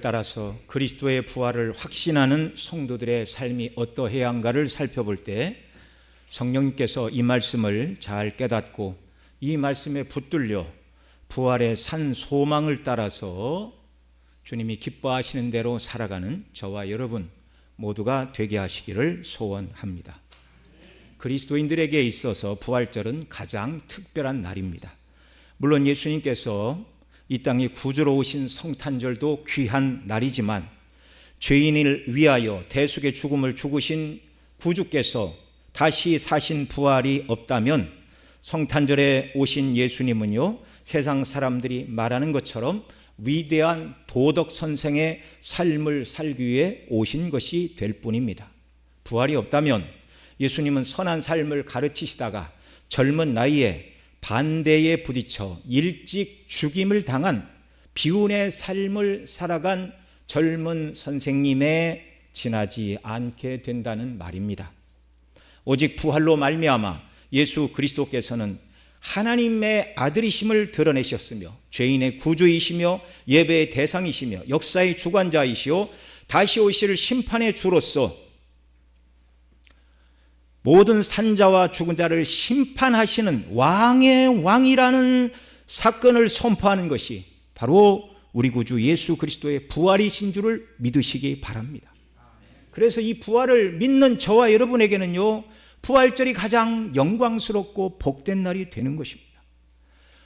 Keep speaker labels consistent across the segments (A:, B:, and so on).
A: 따라서 그리스도의 부활을 확신하는 성도들의 삶이 어떠해야 한가를 살펴볼 때 성령님께서 이 말씀을 잘 깨닫고 이 말씀에 붙들려 부활의 산 소망을 따라서 주님이 기뻐하시는 대로 살아가는 저와 여러분 모두가 되게 하시기를 소원합니다. 그리스도인들에게 있어서 부활절은 가장 특별한 날입니다. 물론 예수님께서 이 땅에 구주로 오신 성탄절도 귀한 날이지만 죄인을 위하여 대속의 죽음을 죽으신 구주께서 다시 사신 부활이 없다면 성탄절에 오신 예수님은요, 세상 사람들이 말하는 것처럼 위대한 도덕 선생의 삶을 살기 위해 오신 것이 될 뿐입니다. 부활이 없다면 예수님은 선한 삶을 가르치시다가 젊은 나이에 반대에 부딪혀 일찍 죽임을 당한 비운의 삶을 살아간 젊은 선생님에 지나지 않게 된다는 말입니다. 오직 부활로 말미암아 예수 그리스도께서는 하나님의 아들이심을 드러내셨으며 죄인의 구주이시며 예배의 대상이시며 역사의 주관자이시오 다시 오실 심판의 주로서 모든 산자와 죽은 자를 심판하시는 왕의 왕이라는 사건을 선포하는 것이 바로 우리 구주 예수 그리스도의 부활이신 줄을 믿으시기 바랍니다. 그래서 이 부활을 믿는 저와 여러분에게는요, 부활절이 가장 영광스럽고 복된 날이 되는 것입니다.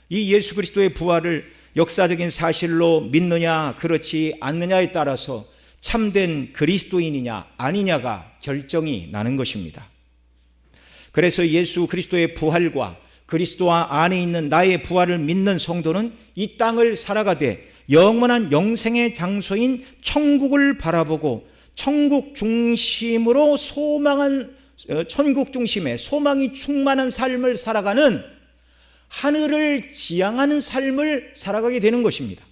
A: 이 예수 그리스도의 부활을 역사적인 사실로 믿느냐 그렇지 않느냐에 따라서 참된 그리스도인이냐 아니냐가 결정이 나는 것입니다. 그래서 예수 그리스도의 부활과 그리스도와 안에 있는 나의 부활을 믿는 성도는 이 땅을 살아가되 영원한 영생의 장소인 천국을 바라보고 천국 중심으로 천국 중심에 소망이 충만한 삶을 살아가는 하늘을 지향하는 삶을 살아가게 되는 것입니다.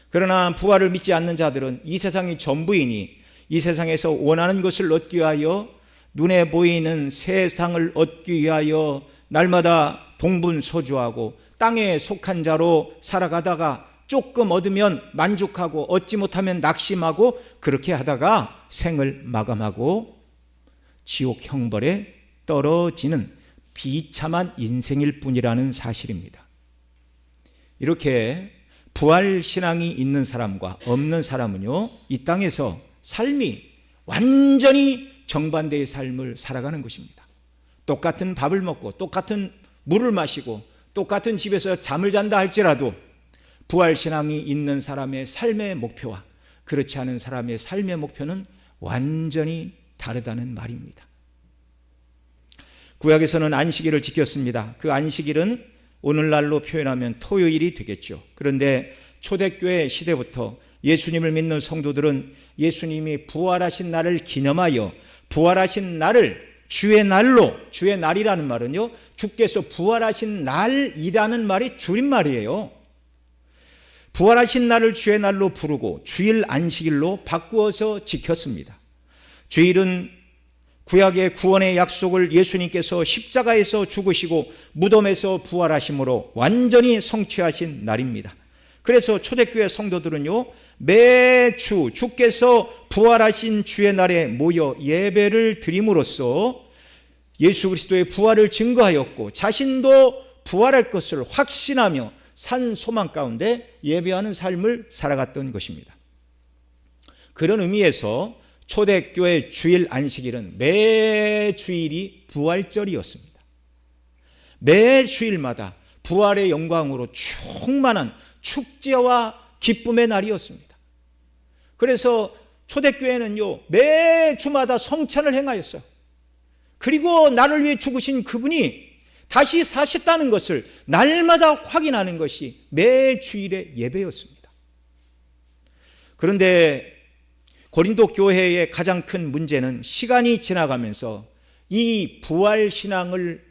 A: 그러나 부활을 믿지 않는 자들은 이 세상이 전부이니 이 세상에서 원하는 것을 얻기 위하여 눈에 보이는 세상을 얻기 위하여 날마다 동분서주하고 땅에 속한 자로 살아가다가 조금 얻으면 만족하고 얻지 못하면 낙심하고 그렇게 하다가 생을 마감하고 지옥 형벌에 떨어지는 비참한 인생일 뿐이라는 사실입니다. 이렇게 부활 신앙이 있는 사람과 없는 사람은요, 이 땅에서 삶이 완전히 정반대의 삶을 살아가는 것입니다. 똑같은 밥을 먹고 똑같은 물을 마시고 똑같은 집에서 잠을 잔다 할지라도 부활신앙이 있는 사람의 삶의 목표와 그렇지 않은 사람의 삶의 목표는 완전히 다르다는 말입니다. 구약에서는 안식일을 지켰습니다. 그 안식일은 오늘날로 표현하면 토요일이 되겠죠. 그런데 초대교회 시대부터 예수님을 믿는 성도들은 예수님이 부활하신 날을 기념하여 부활하신 날을 주의 날로, 주의 날이라는 말은요, 주께서 부활하신 날이라는 말이 줄임말이에요. 부활하신 날을 주의 날로 부르고 주일 안식일로 바꾸어서 지켰습니다. 주일은 구약의 구원의 약속을 예수님께서 십자가에서 죽으시고 무덤에서 부활하심으로 완전히 성취하신 날입니다. 그래서 초대교회 성도들은요, 매주 주께서 부활하신 주의 날에 모여 예배를 드림으로써 예수 그리스도의 부활을 증거하였고 자신도 부활할 것을 확신하며 산 소망 가운데 예배하는 삶을 살아갔던 것입니다. 그런 의미에서 초대교회 주일 안식일은 매 주일이 부활절이었습니다. 매 주일마다 부활의 영광으로 충만한 축제와 기쁨의 날이었습니다. 그래서 초대교회는요, 매 주마다 성찬을 행하였어요. 그리고 나를 위해 죽으신 그분이 다시 사셨다는 것을 날마다 확인하는 것이 매 주일의 예배였습니다. 그런데 고린도 교회의 가장 큰 문제는 시간이 지나가면서 이 부활신앙을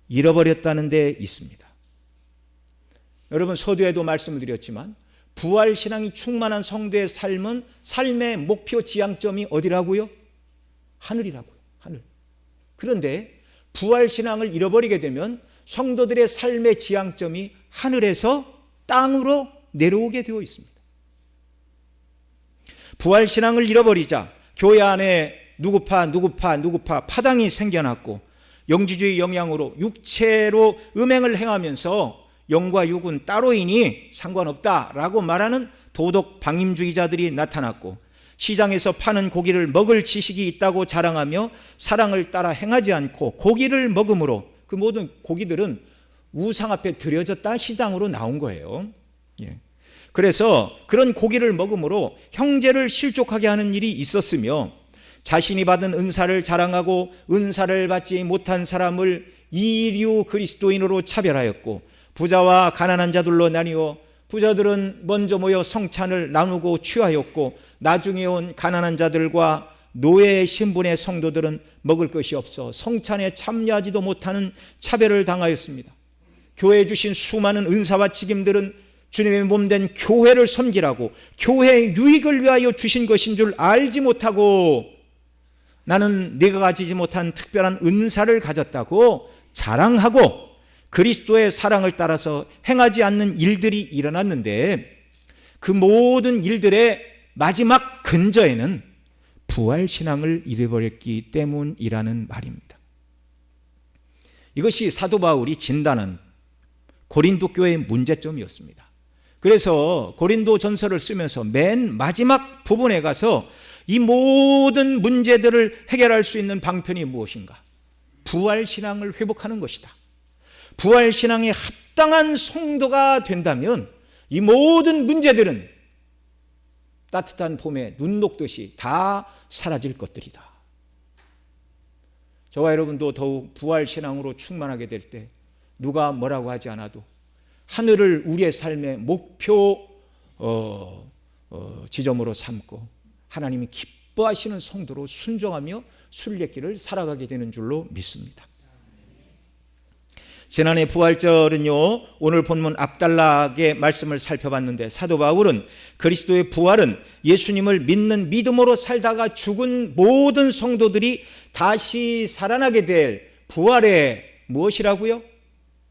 A: 잃어버렸다는 데 있습니다. 여러분, 서두에도 말씀을 드렸지만 부활신앙이 충만한 성도의 삶은 삶의 목표 지향점이 어디라고요? 하늘이라고요. 하늘. 그런데 부활신앙을 잃어버리게 되면 성도들의 삶의 지향점이 하늘에서 땅으로 내려오게 되어 있습니다. 부활신앙을 잃어버리자 교회 안에 누구파 파당이 생겨났고 영지주의 영향으로 육체로 음행을 행하면서 영과 육은 따로이니 상관없다라고 말하는 도덕 방임주의자들이 나타났고, 시장에서 파는 고기를 먹을 지식이 있다고 자랑하며 사랑을 따라 행하지 않고 고기를 먹음으로 그 모든 고기들은 우상 앞에 드려졌다 시장으로 나온 거예요. 그래서 그런 고기를 먹음으로 형제를 실족하게 하는 일이 있었으며, 자신이 받은 은사를 자랑하고 은사를 받지 못한 사람을 이류 그리스도인으로 차별하였고, 부자와 가난한 자들로 나뉘어 부자들은 먼저 모여 성찬을 나누고 취하였고, 나중에 온 가난한 자들과 노예 신분의 성도들은 먹을 것이 없어 성찬에 참여하지도 못하는 차별을 당하였습니다. 교회에 주신 수많은 은사와 직임들은 주님의 몸된 교회를 섬기라고, 교회의 유익을 위하여 주신 것인 줄 알지 못하고, 나는 네가 가지지 못한 특별한 은사를 가졌다고 자랑하고 그리스도의 사랑을 따라서 행하지 않는 일들이 일어났는데, 그 모든 일들의 마지막 근저에는 부활신앙을 잃어버렸기 때문이라는 말입니다. 이것이 사도 바울이 진단한 고린도 교회의 문제점이었습니다. 그래서 고린도 전서를 쓰면서 맨 마지막 부분에 가서 이 모든 문제들을 해결할 수 있는 방편이 무엇인가? 부활신앙을 회복하는 것이다. 부활신앙에 합당한 성도가 된다면 이 모든 문제들은 따뜻한 봄에 눈 녹듯이 다 사라질 것들이다. 저와 여러분도 더욱 부활신앙으로 충만하게 될 때 누가 뭐라고 하지 않아도 하늘을 우리의 삶의 목표 지점으로 삼고 하나님이 기뻐하시는 성도로 순종하며 순례길을 살아가게 되는 줄로 믿습니다. 지난해 부활절은요, 오늘 본문 앞단락의 말씀을 살펴봤는데, 사도 바울은 그리스도의 부활은 예수님을 믿는 믿음으로 살다가 죽은 모든 성도들이 다시 살아나게 될 부활의 무엇이라고요?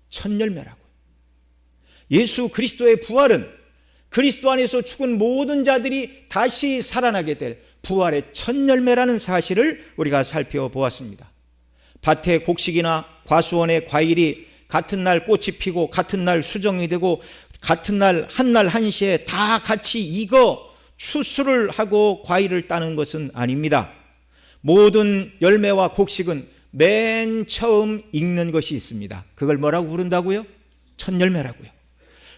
A: 첫 열매라고요. 예수 그리스도의 부활은 그리스도 안에서 죽은 모든 자들이 다시 살아나게 될 부활의 첫 열매라는 사실을 우리가 살펴보았습니다. 밭에 곡식이나 과수원의 과일이 같은 날 꽃이 피고 같은 날 수정이 되고 같은 날 한시에 다 같이 익어 추수를 하고 과일을 따는 것은 아닙니다. 모든 열매와 곡식은 맨 처음 익는 것이 있습니다. 그걸 뭐라고 부른다고요? 첫 열매라고요.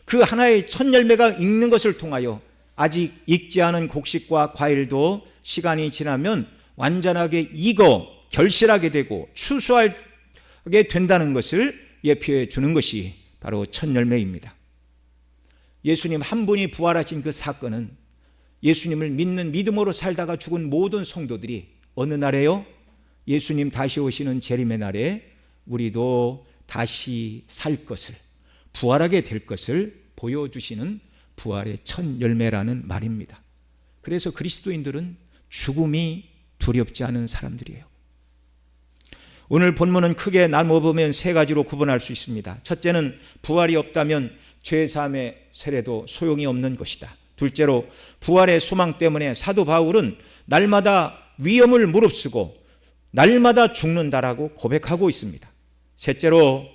A: 그 하나의 첫 열매가 익는 것을 통하여 아직 익지 않은 곡식과 과일도 시간이 지나면 완전하게 익어 결실하게 되고 추수하게 된다는 것을 예표해 주는 것이 바로 첫 열매입니다. 예수님 한 분이 부활하신 그 사건은 예수님을 믿는 믿음으로 살다가 죽은 모든 성도들이 어느 날에요? 예수님 다시 오시는 재림의 날에 우리도 다시 살 것을, 부활하게 될 것을 보여주시는 부활의 첫 열매라는 말입니다. 그래서 그리스도인들은 죽음이 두렵지 않은 사람들이에요. 오늘 본문은 크게 나눠보면 세 가지로 구분할 수 있습니다. 첫째는 부활이 없다면 죄사함의 세례도 소용이 없는 것이다. 둘째로 부활의 소망 때문에 사도 바울은 날마다 위험을 무릅쓰고 날마다 죽는다라고 고백하고 있습니다. 셋째로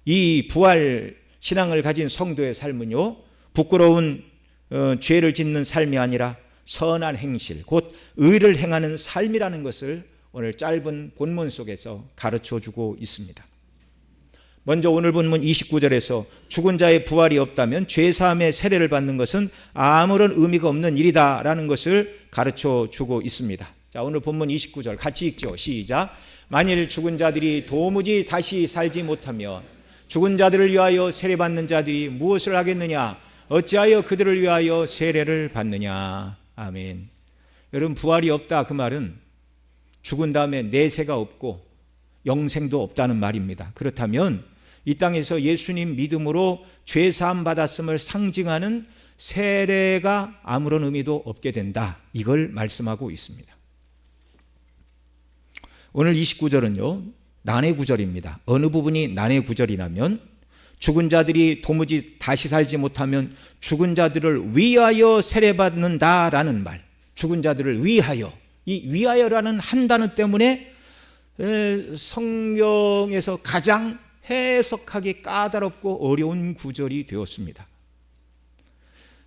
A: 이 부활 신앙을 가진 성도의 삶은요, 부끄러운 죄를 짓는 삶이 아니라 선한 행실, 곧 의를 행하는 삶이라는 것을 오늘 짧은 본문 속에서 가르쳐주고 있습니다. 먼저 오늘 본문 29절에서 죽은 자의 부활이 없다면 죄사함의 세례를 받는 것은 아무런 의미가 없는 일이다라는 것을 가르쳐주고 있습니다. 자, 오늘 본문 29절 같이 읽죠. 시작. 만일 죽은 자들이 도무지 다시 살지 못하며 죽은 자들을 위하여 세례받는 자들이 무엇을 하겠느냐? 어찌하여 그들을 위하여 세례를 받느냐? 아멘. 여러분, 부활이 없다 그 말은 죽은 다음에 내세가 없고 영생도 없다는 말입니다. 그렇다면 이 땅에서 예수님 믿음으로 죄사함 받았음을 상징하는 세례가 아무런 의미도 없게 된다, 이걸 말씀하고 있습니다. 오늘 29절은요 난의 구절입니다. 어느 부분이 난의 구절이냐면 죽은 자들이 도무지 다시 살지 못하면 죽은 자들을 위하여 세례받는다라는 말, 죽은 자들을 위하여, 이 위하여라는 한 단어 때문에 성경에서 가장 해석하기 까다롭고 어려운 구절이 되었습니다.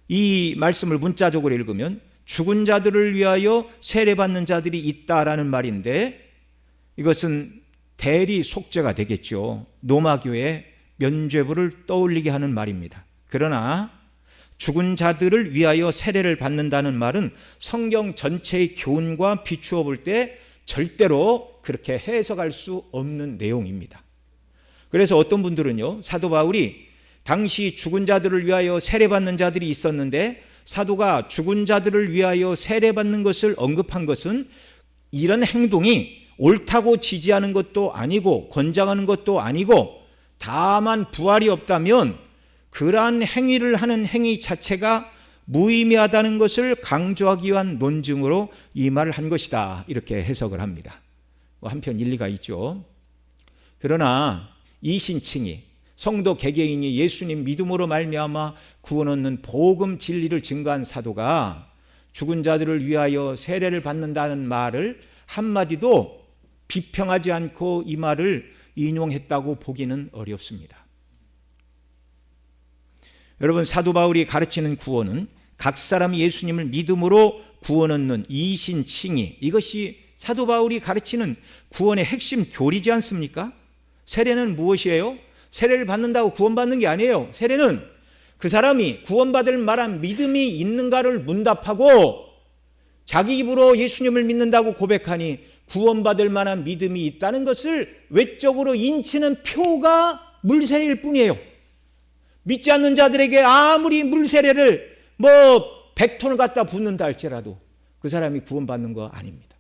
A: 이 말씀을 문자적으로 읽으면 죽은 자들을 위하여 세례받는 자들이 있다라는 말인데, 이것은 대리 속죄가 되겠죠. 노마교의 면죄부를 떠올리게 하는 말입니다. 그러나 죽은 자들을 위하여 세례를 받는다는 말은 성경 전체의 교훈과 비추어 볼 때 절대로 그렇게 해석할 수 없는 내용입니다. 그래서 어떤 분들은요, 사도 바울이 당시 죽은 자들을 위하여 세례받는 자들이 있었는데 사도가 죽은 자들을 위하여 세례받는 것을 언급한 것은 이런 행동이 옳다고 지지하는 것도 아니고 권장하는 것도 아니고, 다만 부활이 없다면 그러한 행위를 하는 행위 자체가 무의미하다는 것을 강조하기 위한 논증으로 이 말을 한 것이다, 이렇게 해석을 합니다. 한편 일리가 있죠. 그러나 이 신칭이 성도 개개인이 예수님 믿음으로 말미암아 구원 얻는 복음 진리를 증거한 사도가 죽은 자들을 위하여 세례를 받는다는 말을 한마디도 비평하지 않고 이 말을 인용했다고 보기는 어렵습니다. 여러분, 사도 바울이 가르치는 구원은 각 사람이 예수님을 믿음으로 구원 얻는 이신칭의, 이것이 사도 바울이 가르치는 구원의 핵심 교리지 않습니까? 세례는 무엇이에요? 세례를 받는다고 구원받는 게 아니에요. 세례는 그 사람이 구원받을 만한 믿음이 있는가를 문답하고 자기 입으로 예수님을 믿는다고 고백하니 구원받을 만한 믿음이 있다는 것을 외적으로 인치는 표가 물세례일 뿐이에요. 믿지 않는 자들에게 아무리 물세례를 100톤을 갖다 붓는다 할지라도 그 사람이 구원받는 거 아닙니다.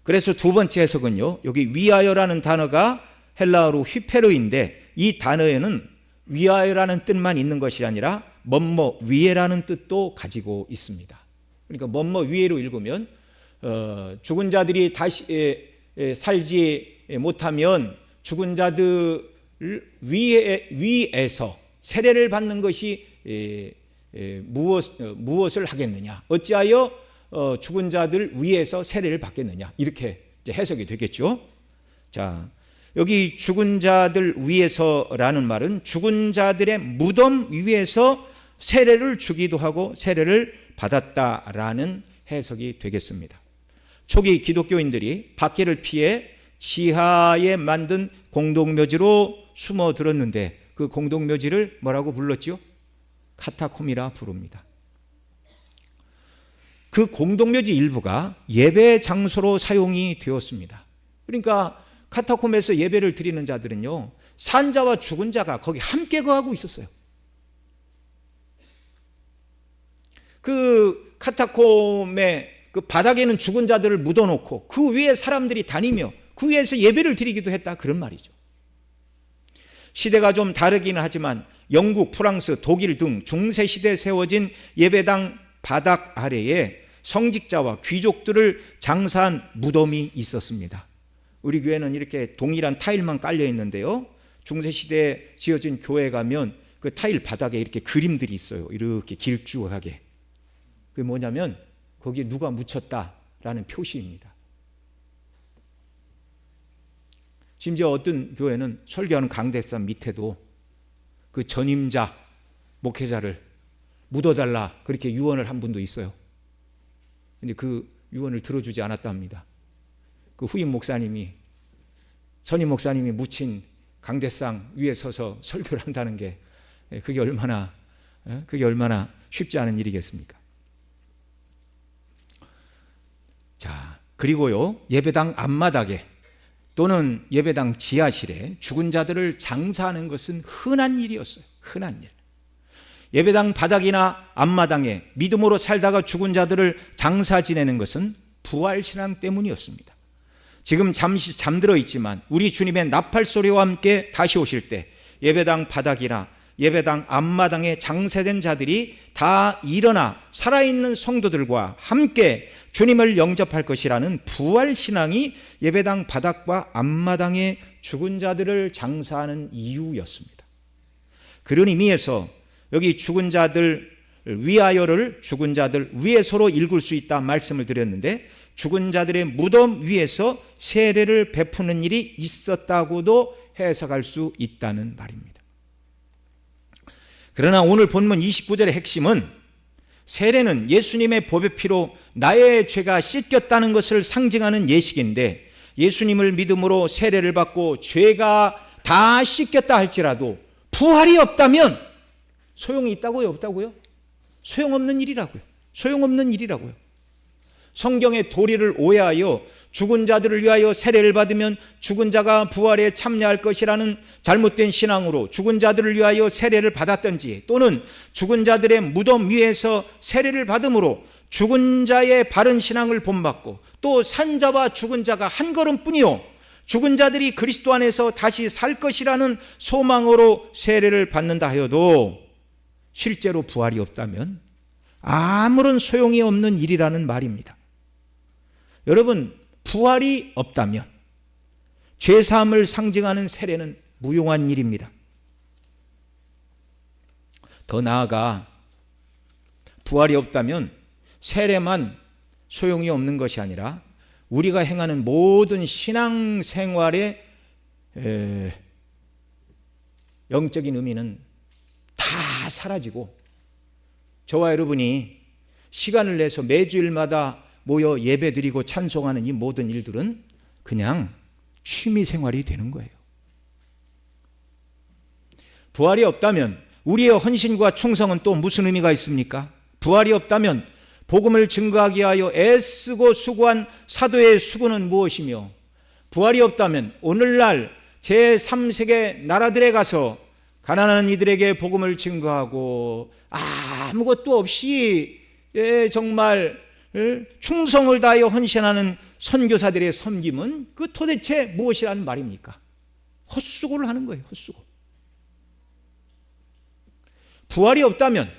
A: 그래서 두 번째 해석은요, 여기 위하여라는 단어가 헬라어로 휘페르인데 이 단어에는 위하여라는 뜻만 있는 것이 아니라 뭐뭐 위에라는 뜻도 가지고 있습니다. 그러니까 뭐뭐 위에로 읽으면 죽은 자들이 다시 살지 못하면 죽은 자들 위에서 세례를 받는 것이 무엇을 하겠느냐, 어찌하여 죽은 자들 위에서 세례를 받겠느냐, 이렇게 이제 해석이 되겠죠. 자, 여기 죽은 자들 위에서라는 말은 죽은 자들의 무덤 위에서 세례를 주기도 하고 세례를 받았다라는 해석이 되겠습니다. 초기 기독교인들이 박해를 피해 지하에 만든 공동묘지로 숨어들었는데 그 공동묘지를 뭐라고 불렀죠? 카타콤이라 부릅니다. 그 공동묘지 일부가 예배 장소로 사용이 되었습니다. 그러니까 카타콤에서 예배를 드리는 자들은요, 산자와 죽은 자가 거기 함께 거하고 있었어요. 그 카타콤의 그 바닥에는 죽은 자들을 묻어놓고 그 위에 사람들이 다니며 그 위에서 예배를 드리기도 했다, 그런 말이죠. 시대가 좀 다르기는 하지만 영국, 프랑스, 독일 등 중세시대에 세워진 예배당 바닥 아래에 성직자와 귀족들을 장사한 무덤이 있었습니다. 우리 교회는 이렇게 동일한 타일만 깔려 있는데요, 중세시대에 지어진 교회에 가면 그 타일 바닥에 이렇게 그림들이 있어요. 이렇게 길쭉하게. 그게 뭐냐면 거기에 누가 묻혔다라는 표시입니다. 심지어 어떤 교회는 설교하는 강대상 밑에도 그 전임자, 목회자를 묻어달라 그렇게 유언을 한 분도 있어요. 근데 그 유언을 들어주지 않았답니다. 그 후임 목사님이, 선임 목사님이 묻힌 강대상 위에 서서 설교를 한다는 게 그게 얼마나 쉽지 않은 일이겠습니까? 자, 그리고요, 예배당 앞마당에 또는 예배당 지하실에 죽은 자들을 장사하는 것은 흔한 일이었어요. 흔한 일. 예배당 바닥이나 앞마당에 믿음으로 살다가 죽은 자들을 장사 지내는 것은 부활신앙 때문이었습니다. 지금 잠시 잠들어 있지만 우리 주님의 나팔 소리와 함께 다시 오실 때 예배당 바닥이나 예배당 앞마당에 장사된 자들이 다 일어나 살아있는 성도들과 함께 주님을 영접할 것이라는 부활신앙이 예배당 바닥과 앞마당에 죽은 자들을 장사하는 이유였습니다. 그런 의미에서 여기 죽은 자들을 위하여를 죽은 자들 위에서로 읽을 수 있다 말씀을 드렸는데, 죽은 자들의 무덤 위에서 세례를 베푸는 일이 있었다고도 해석할 수 있다는 말입니다. 그러나 오늘 본문 29절의 핵심은 세례는 예수님의 보배 피로 나의 죄가 씻겼다는 것을 상징하는 예식인데, 예수님을 믿음으로 세례를 받고 죄가 다 씻겼다 할지라도 부활이 없다면 소용이 있다고요? 없다고요? 소용없는 일이라고요. 소용없는 일이라고요. 성경의 도리를 오해하여 죽은 자들을 위하여 세례를 받으면 죽은 자가 부활에 참여할 것이라는 잘못된 신앙으로 죽은 자들을 위하여 세례를 받았던지, 또는 죽은 자들의 무덤 위에서 세례를 받음으로 죽은 자의 바른 신앙을 본받고 또 산자와 죽은 자가 한 걸음뿐이요 죽은 자들이 그리스도 안에서 다시 살 것이라는 소망으로 세례를 받는다 하여도 실제로 부활이 없다면 아무런 소용이 없는 일이라는 말입니다. 여러분, 부활이 없다면 죄사함을 상징하는 세례는 무용한 일입니다. 더 나아가 부활이 없다면 세례만 소용이 없는 것이 아니라 우리가 행하는 모든 신앙생활의 영적인 의미는 다 사라지고, 저와 여러분이 시간을 내서 매주일마다 모여 예배드리고 찬송하는 이 모든 일들은 그냥 취미생활이 되는 거예요. 부활이 없다면 우리의 헌신과 충성은 또 무슨 의미가 있습니까? 부활이 없다면 복음을 증거하기 위하여 애쓰고 수고한 사도의 수고는 무엇이며, 부활이 없다면 오늘날 제3세계 나라들에 가서 가난한 이들에게 복음을 증거하고 아무것도 없이 정말 충성을 다하여 헌신하는 선교사들의 섬김은 그 도대체 무엇이라는 말입니까? 헛수고를 하는 거예요. 헛수고. 부활이 없다면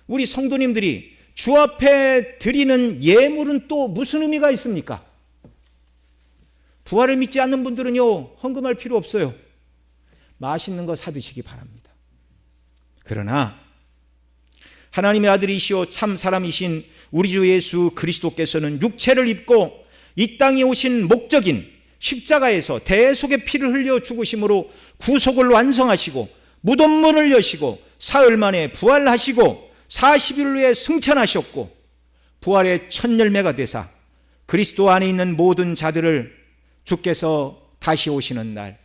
A: 우리 성도님들이 주 앞에 드리는 예물은 또 무슨 의미가 있습니까? 부활을 믿지 않는 분들은요, 헌금할 필요 없어요. 맛있는 거 사드시기 바랍니다. 그러나 하나님의 아들이시오 참 사람이신 우리 주 예수 그리스도께서는 육체를 입고 이 땅에 오신 목적인 십자가에서 대속의 피를 흘려 죽으심으로 구속을 완성하시고 무덤문을 여시고 사흘 만에 부활하시고 40일 후에 승천하셨고 부활의 첫 열매가 되사 그리스도 안에 있는 모든 자들을 주께서 다시 오시는 날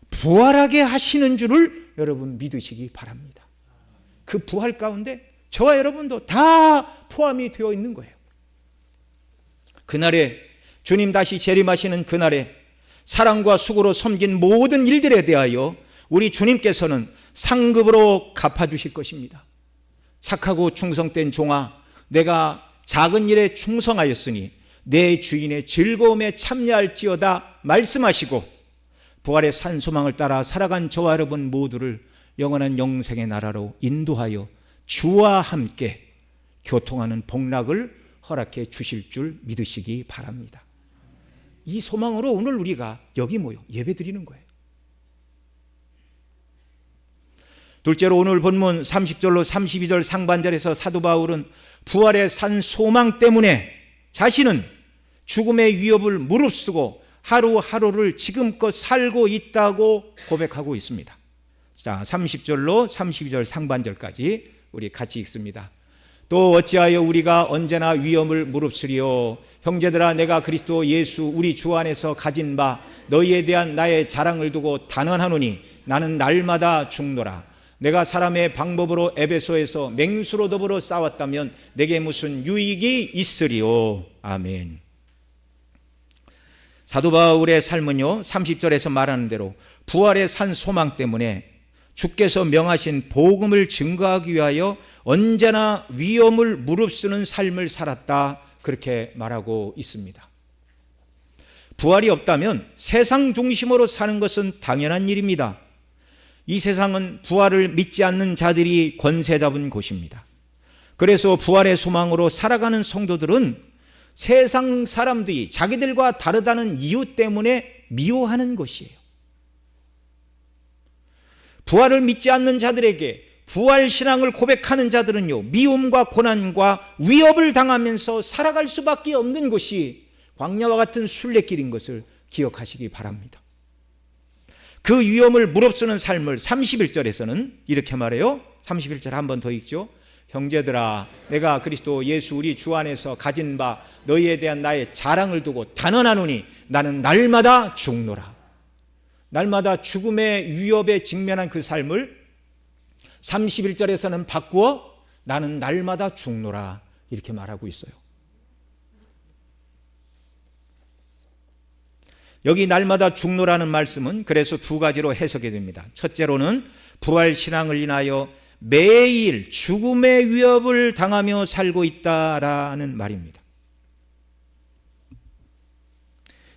A: 부활하게 하시는 줄을 여러분 믿으시기 바랍니다. 그 부활 가운데 저와 여러분도 다 포함이 되어 있는 거예요. 그날에 주님 다시 재림하시는 그날에 사랑과 수고로 섬긴 모든 일들에 대하여 우리 주님께서는 상급으로 갚아주실 것입니다. 착하고 충성된 종아, 내가 작은 일에 충성하였으니 내 주인의 즐거움에 참여할지어다 말씀하시고 부활의 산소망을 따라 살아간 저와 여러분 모두를 영원한 영생의 나라로 인도하여 주와 함께 교통하는 복락을 허락해 주실 줄 믿으시기 바랍니다. 이 소망으로 오늘 우리가 여기 모여 예배드리는 거예요. 둘째로 오늘 본문 30절로 32절 상반절에서 사도 바울은 부활의 산 소망 때문에 자신은 죽음의 위협을 무릅쓰고 하루하루를 지금껏 살고 있다고 고백하고 있습니다. 자, 30절로 32절 상반절까지 우리 같이 읽습니다. 또 어찌하여 우리가 언제나 위험을 무릅쓰리요. 형제들아, 내가 그리스도 예수 우리 주 안에서 가진 바 너희에 대한 나의 자랑을 두고 단언하노니 나는 날마다 죽노라. 내가 사람의 방법으로 에베소에서 맹수로 더불어 싸웠다면 내게 무슨 유익이 있으리요. 아멘. 사도 바울의 삶은요, 30절에서 말하는 대로 부활의 산 소망 때문에 주께서 명하신 복음을 증거하기 위하여 언제나 위험을 무릅쓰는 삶을 살았다, 그렇게 말하고 있습니다. 부활이 없다면 세상 중심으로 사는 것은 당연한 일입니다. 이 세상은 부활을 믿지 않는 자들이 권세 잡은 곳입니다. 그래서 부활의 소망으로 살아가는 성도들은 세상 사람들이 자기들과 다르다는 이유 때문에 미워하는 것이에요. 부활을 믿지 않는 자들에게 부활신앙을 고백하는 자들은요, 미움과 고난과 위협을 당하면서 살아갈 수밖에 없는 것이 광야와 같은 순례길인 것을 기억하시기 바랍니다. 그 위험을 무릅쓰는 삶을 31절에서는 이렇게 말해요. 31절 한 번 더 읽죠. 형제들아, 내가 그리스도 예수 우리 주 안에서 가진 바 너희에 대한 나의 자랑을 두고 단언하노니 나는 날마다 죽노라. 날마다 죽음의 위협에 직면한 그 삶을 31절에서는 바꾸어 나는 날마다 죽노라 이렇게 말하고 있어요. 여기 날마다 죽노라는 말씀은 그래서 두 가지로 해석이 됩니다. 첫째로는 부활신앙을 인하여 매일 죽음의 위협을 당하며 살고 있다라는 말입니다.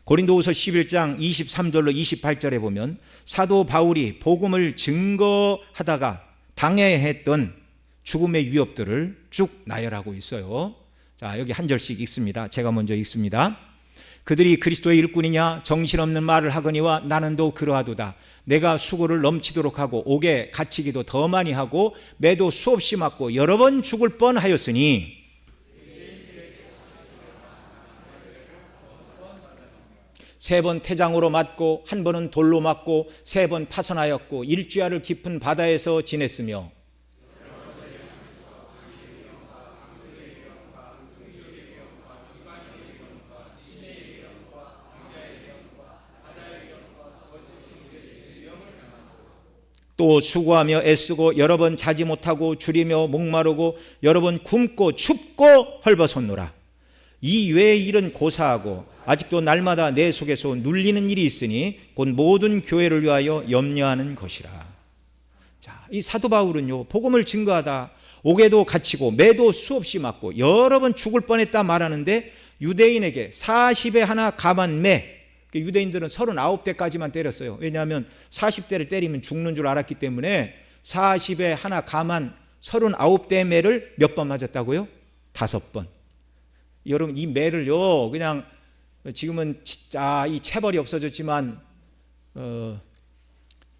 A: 고린도후서 11장 23절로 28절에 보면 사도 바울이 복음을 증거하다가 당해야 했던 죽음의 위협들을 쭉 나열하고 있어요. 자, 여기 한 절씩 읽습니다. 제가 먼저 읽습니다. 그들이 그리스도의 일꾼이냐 정신없는 말을 하거니와 나는 또 그러하도다. 내가 수고를 넘치도록 하고 옥에 갇히기도 더 많이 하고 매도 수없이 맞고 여러 번 죽을 뻔하였으니 세 번 태장으로 맞고 한 번은 돌로 맞고 세 번 파선하였고 일주야를 깊은 바다에서 지냈으며 또 수고하며 애쓰고 여러 번 자지 못하고 줄이며 목마르고 여러 번 굶고 춥고 헐벗었노라. 이 외의 일은 고사하고 아직도 날마다 내 속에서 눌리는 일이 있으니 곧 모든 교회를 위하여 염려하는 것이라. 자, 이 사도 바울은요, 복음을 증거하다 옥에도 갇히고 매도 수없이 맞고 여러 번 죽을 뻔했다 말하는데 유대인에게 40에 하나 감한 매, 유대인들은 39대까지만 때렸어요. 왜냐하면 40대를 때리면 죽는 줄 알았기 때문에 40에 하나 감한 39대 매를 몇 번 맞았다고요? 5번. 여러분, 이 매를요, 그냥 지금은 진짜 이 체벌이 없어졌지만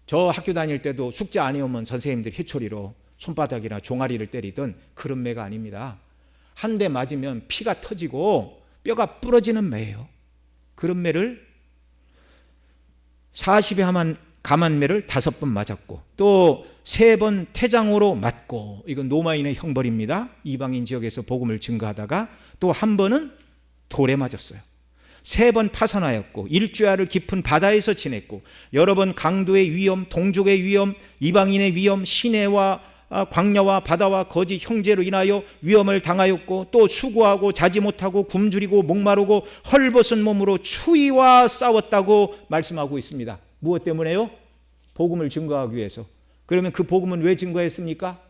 A: 저 학교 다닐 때도 숙제 안 해오면 선생님들이 회초리로 손바닥이나 종아리를 때리던 그런 매가 아닙니다. 한 대 맞으면 피가 터지고 뼈가 부러지는 매예요. 그런 매를 40에 감한 매를 5번 맞았고 또 3번 태장으로 맞고, 이건 로마인의 형벌입니다. 이방인 지역에서 복음을 증거하다가 또 한 번은 돌에 맞았어요. 3번 파선하였고 일주야를 깊은 바다에서 지냈고 여러 번 강도의 위험, 동족의 위험, 이방인의 위험, 시내와 광야와 바다와 거짓 형제로 인하여 위험을 당하였고 또 수고하고 자지 못하고 굶주리고 목마르고 헐벗은 몸으로 추위와 싸웠다고 말씀하고 있습니다. 무엇 때문에요? 복음을 증거하기 위해서. 그러면 그 복음은 왜 증거했습니까?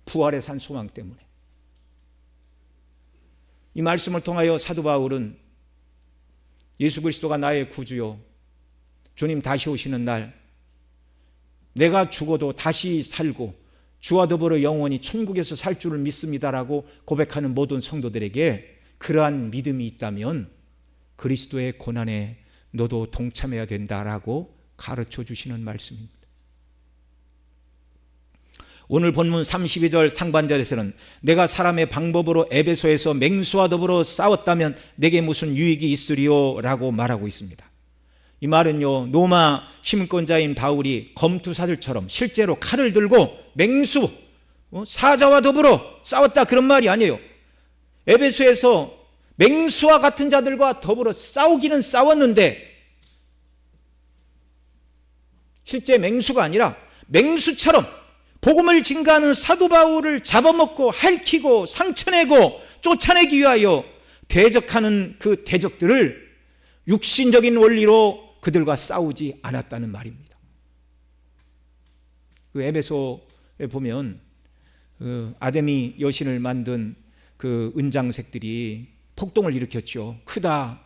A: 부활의 산 소망 때문에. 이 말씀을 통하여 사도 바울은 예수 그리스도가 나의 구주요, 주님 다시 오시는 날 내가 죽어도 다시 살고 주와 더불어 영원히 천국에서 살 줄을 믿습니다라고 고백하는 모든 성도들에게 그러한 믿음이 있다면 그리스도의 고난에 너도 동참해야 된다라고 가르쳐 주시는 말씀입니다. 오늘 본문 32절 상반절에서는 내가 사람의 방법으로 에베소에서 맹수와 더불어 싸웠다면 내게 무슨 유익이 있으리요 라고 말하고 있습니다. 이 말은요, 로마 시민권자인 바울이 검투사들처럼 실제로 칼을 들고 맹수, 사자와 더불어 싸웠다 그런 말이 아니에요. 에베소에서 맹수와 같은 자들과 더불어 싸우기는 싸웠는데 실제 맹수가 아니라 맹수처럼 복음을 증거하는 사도 바울을 잡아먹고 핥히고 상처내고 쫓아내기 위하여 대적하는 그 대적들을 육신적인 원리로 그들과 싸우지 않았다는 말입니다. 그 에베소에 보면 그 아데미 여신을 만든 그 은장색들이 폭동을 일으켰죠. 크다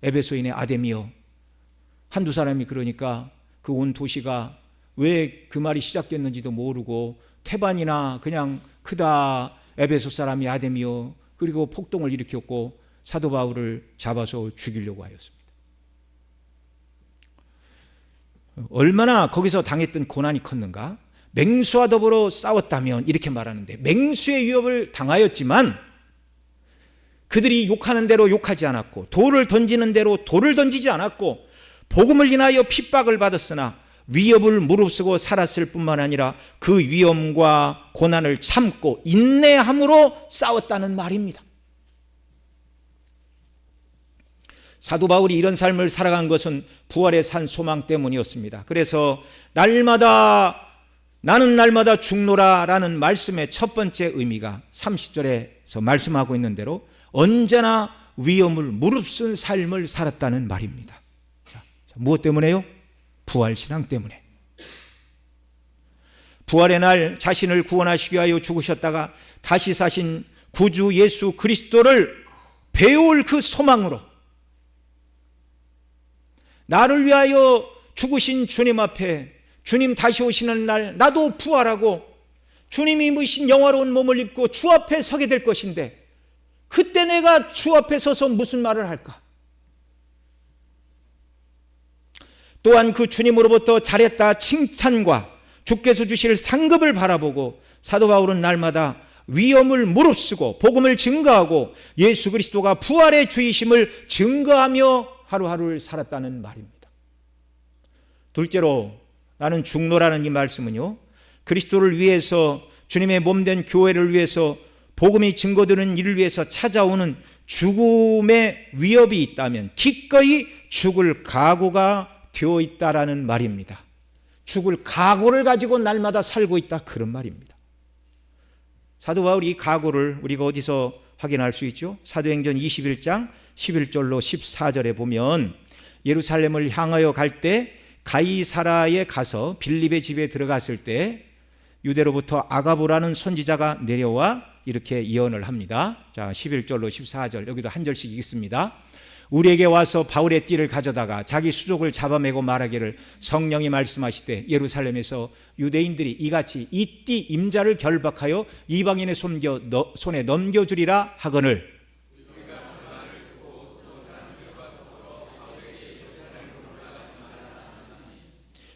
A: 에베소인의 아데미여. 한두 사람이 그러니까 그 온 도시가 왜 그 말이 시작됐는지도 모르고 태반이나 그냥 크다 에베소 사람이 아데미여, 그리고 폭동을 일으켰고 사도 바울을 잡아서 죽이려고 하였습니다. 얼마나 거기서 당했던 고난이 컸는가? 맹수와 더불어 싸웠다면 이렇게 말하는데, 맹수의 위협을 당하였지만 그들이 욕하는 대로 욕하지 않았고 돌을 던지는 대로 돌을 던지지 않았고 복음을 인하여 핍박을 받았으나 위협을 무릅쓰고 살았을 뿐만 아니라 그 위험과 고난을 참고 인내함으로 싸웠다는 말입니다. 사도 바울이 이런 삶을 살아간 것은 부활의 산 소망 때문이었습니다. 그래서 나는 날마다 죽노라 라는 말씀의 첫 번째 의미가 30절에서 말씀하고 있는 대로 언제나 위험을 무릅쓴 삶을 살았다는 말입니다. 자, 무엇 때문에요? 부활신앙 때문에. 부활의 날 자신을 구원하시기 위하여 죽으셨다가 다시 사신 구주 예수 그리스도를 배울 그 소망으로, 나를 위하여 죽으신 주님 앞에 주님 다시 오시는 날 나도 부활하고 주님이 입으신 영화로운 몸을 입고 주 앞에 서게 될 것인데, 그때 내가 주 앞에 서서 무슨 말을 할까? 또한 그 주님으로부터 잘했다 칭찬과 주께서 주실 상급을 바라보고 사도 바울은 날마다 위험을 무릅쓰고 복음을 증거하고 예수 그리스도가 부활의 주이심을 증거하며 하루하루를 살았다는 말입니다. 둘째로, 나는 죽노라는 이 말씀은요, 그리스도를 위해서, 주님의 몸된 교회를 위해서, 복음이 증거되는 일을 위해서 찾아오는 죽음의 위협이 있다면 기꺼이 죽을 각오가 되어 있다라는 말입니다. 죽을 각오를 가지고 날마다 살고 있다, 그런 말입니다. 사도 바울이 이 각오를 우리가 어디서 확인할 수 있죠? 사도행전 21장 11절로 14절에 보면 예루살렘을 향하여 갈 때 가이사라에 가서 빌립의 집에 들어갔을 때 유대로부터 아가보라는 선지자가 내려와 이렇게 예언을 합니다. 자, 11절로 14절 여기도 한 절씩 읽습니다. 우리에게 와서 바울의 띠를 가져다가 자기 수족을 잡아매고 말하기를 성령이 말씀하시되 예루살렘에서 유대인들이 이같이 이 띠 임자를 결박하여 이방인의 손에 넘겨주리라 하거늘,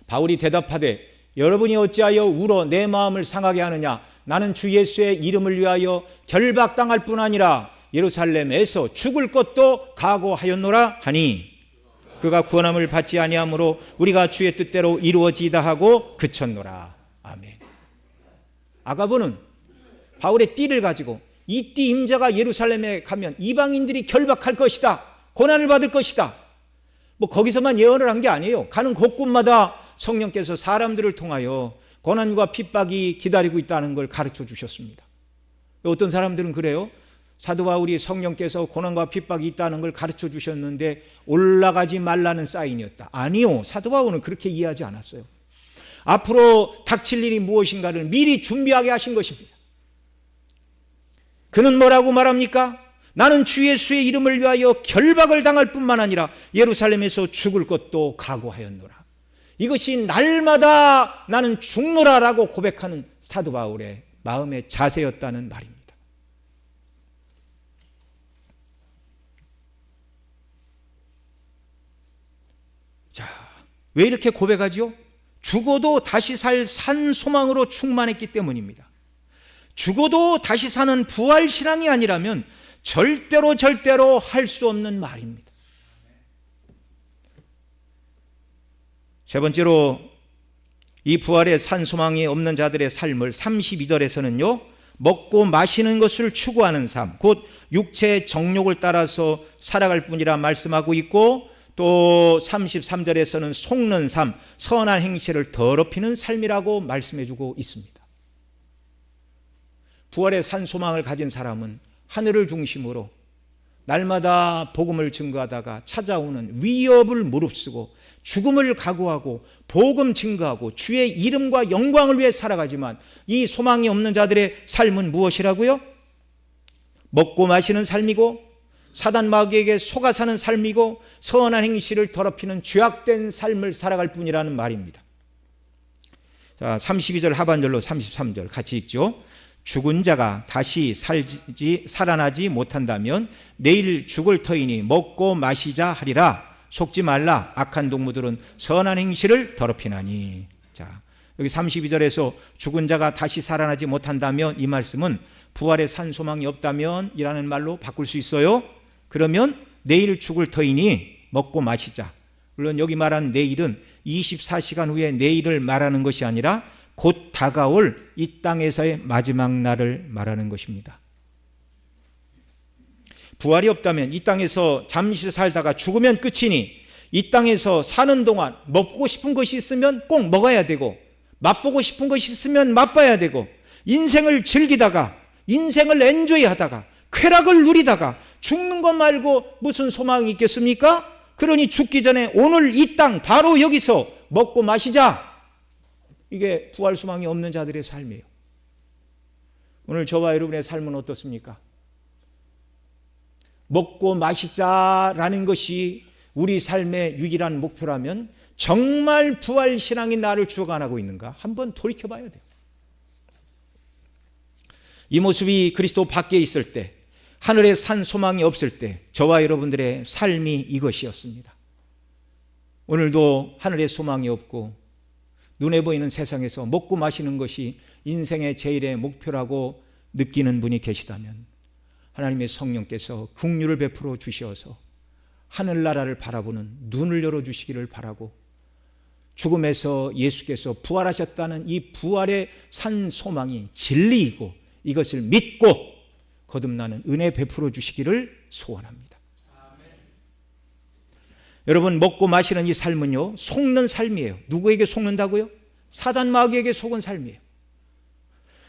A: 바울이 대답하되 여러분이 어찌하여 울어 내 마음을 상하게 하느냐? 나는 주 예수의 이름을 위하여 결박당할 뿐 아니라 예루살렘에서 죽을 것도 각오하였노라 하니, 그가 구원함을 받지 아니하므로 우리가 주의 뜻대로 이루어지이다 하고 그쳤노라. 아멘. 아가보는 바울의 띠를 가지고 이 띠 임자가 예루살렘에 가면 이방인들이 결박할 것이다, 고난을 받을 것이다, 뭐 거기서만 예언을 한 게 아니에요. 가는 곳곳마다 성령께서 사람들을 통하여 고난과 핍박이 기다리고 있다는 걸 가르쳐 주셨습니다. 어떤 사람들은 그래요. 사도 바울이 성령께서 고난과 핍박이 있다는 걸 가르쳐 주셨는데 올라가지 말라는 사인이었다. 아니요, 사도 바울은 그렇게 이해하지 않았어요. 앞으로 닥칠 일이 무엇인가를 미리 준비하게 하신 것입니다. 그는 뭐라고 말합니까? 나는 주 예수의 이름을 위하여 결박을 당할 뿐만 아니라 예루살렘에서 죽을 것도 각오하였노라. 이것이 날마다 나는 죽노라라고 고백하는 사도 바울의 마음의 자세였다는 말입니다. 자, 왜 이렇게 고백하죠? 죽어도 다시 살 산 소망으로 충만했기 때문입니다. 죽어도 다시 사는 부활신앙이 아니라면 절대로 할 수 없는 말입니다. 세 번째로, 이 부활의 산 소망이 없는 자들의 삶을 32절에서는요, 먹고 마시는 것을 추구하는 삶, 곧 육체의 정욕을 따라서 살아갈 뿐이라 말씀하고 있고, 또 33절에서는 속는 삶, 선한 행실을 더럽히는 삶이라고 말씀해주고 있습니다. 부활의 산 소망을 가진 사람은 하늘을 중심으로 날마다 복음을 증거하다가 찾아오는 위협을 무릅쓰고 죽음을 각오하고 복음 증거하고 주의 이름과 영광을 위해 살아가지만, 이 소망이 없는 자들의 삶은 무엇이라고요? 먹고 마시는 삶이고 사단 마귀에게 속아 사는 삶이고 선한 행실을 더럽히는 죄악된 삶을 살아갈 뿐이라는 말입니다. 자, 32절 하반절로 33절 같이 읽죠. 죽은 자가 다시 살아나지 못한다면 내일 죽을 터이니 먹고 마시자 하리라. 속지 말라. 악한 동무들은 선한 행실을 더럽히나니. 자, 여기 32절에서 죽은 자가 다시 살아나지 못한다면, 이 말씀은 부활의 산 소망이 없다면 이라는 말로 바꿀 수 있어요. 그러면 내일 죽을 터이니 먹고 마시자. 물론 여기 말하는 내일은 24시간 후에 내일을 말하는 것이 아니라 곧 다가올 이 땅에서의 마지막 날을 말하는 것입니다. 부활이 없다면 이 땅에서 잠시 살다가 죽으면 끝이니, 이 땅에서 사는 동안 먹고 싶은 것이 있으면 꼭 먹어야 되고, 맛보고 싶은 것이 있으면 맛봐야 되고, 인생을 즐기다가, 인생을 엔조이하다가, 쾌락을 누리다가 죽는 것 말고 무슨 소망이 있겠습니까? 그러니 죽기 전에 오늘 이 땅 바로 여기서 먹고 마시자. 이게 부활 소망이 없는 자들의 삶이에요. 오늘 저와 여러분의 삶은 어떻습니까? 먹고 마시자라는 것이 우리 삶의 유일한 목표라면 정말 부활 신앙이 나를 주관하고 있는가? 한번 돌이켜봐야 돼요. 이 모습이 그리스도 밖에 있을 때, 하늘에 산 소망이 없을 때 저와 여러분들의 삶이 이것이었습니다. 오늘도 하늘에 소망이 없고 눈에 보이는 세상에서 먹고 마시는 것이 인생의 제일의 목표라고 느끼는 분이 계시다면, 하나님의 성령께서 긍휼을 베풀어 주셔서 하늘나라를 바라보는 눈을 열어주시기를 바라고, 죽음에서 예수께서 부활하셨다는 이 부활의 산 소망이 진리이고 이것을 믿고 거듭나는 은혜 베풀어 주시기를 소원합니다. 여러분, 먹고 마시는 이 삶은요, 속는 삶이에요. 누구에게 속는다고요? 사단 마귀에게 속은 삶이에요.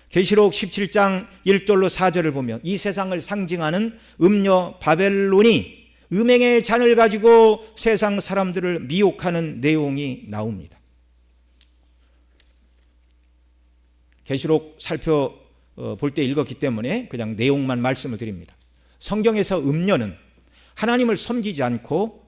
A: 계시록 17장 1절로 4절을 보면 이 세상을 상징하는 음녀 바벨론이 음행의 잔을 가지고 세상 사람들을 미혹하는 내용이 나옵니다. 계시록 살펴볼 때 읽었기 때문에 그냥 내용만 말씀을 드립니다. 성경에서 음녀는 하나님을 섬기지 않고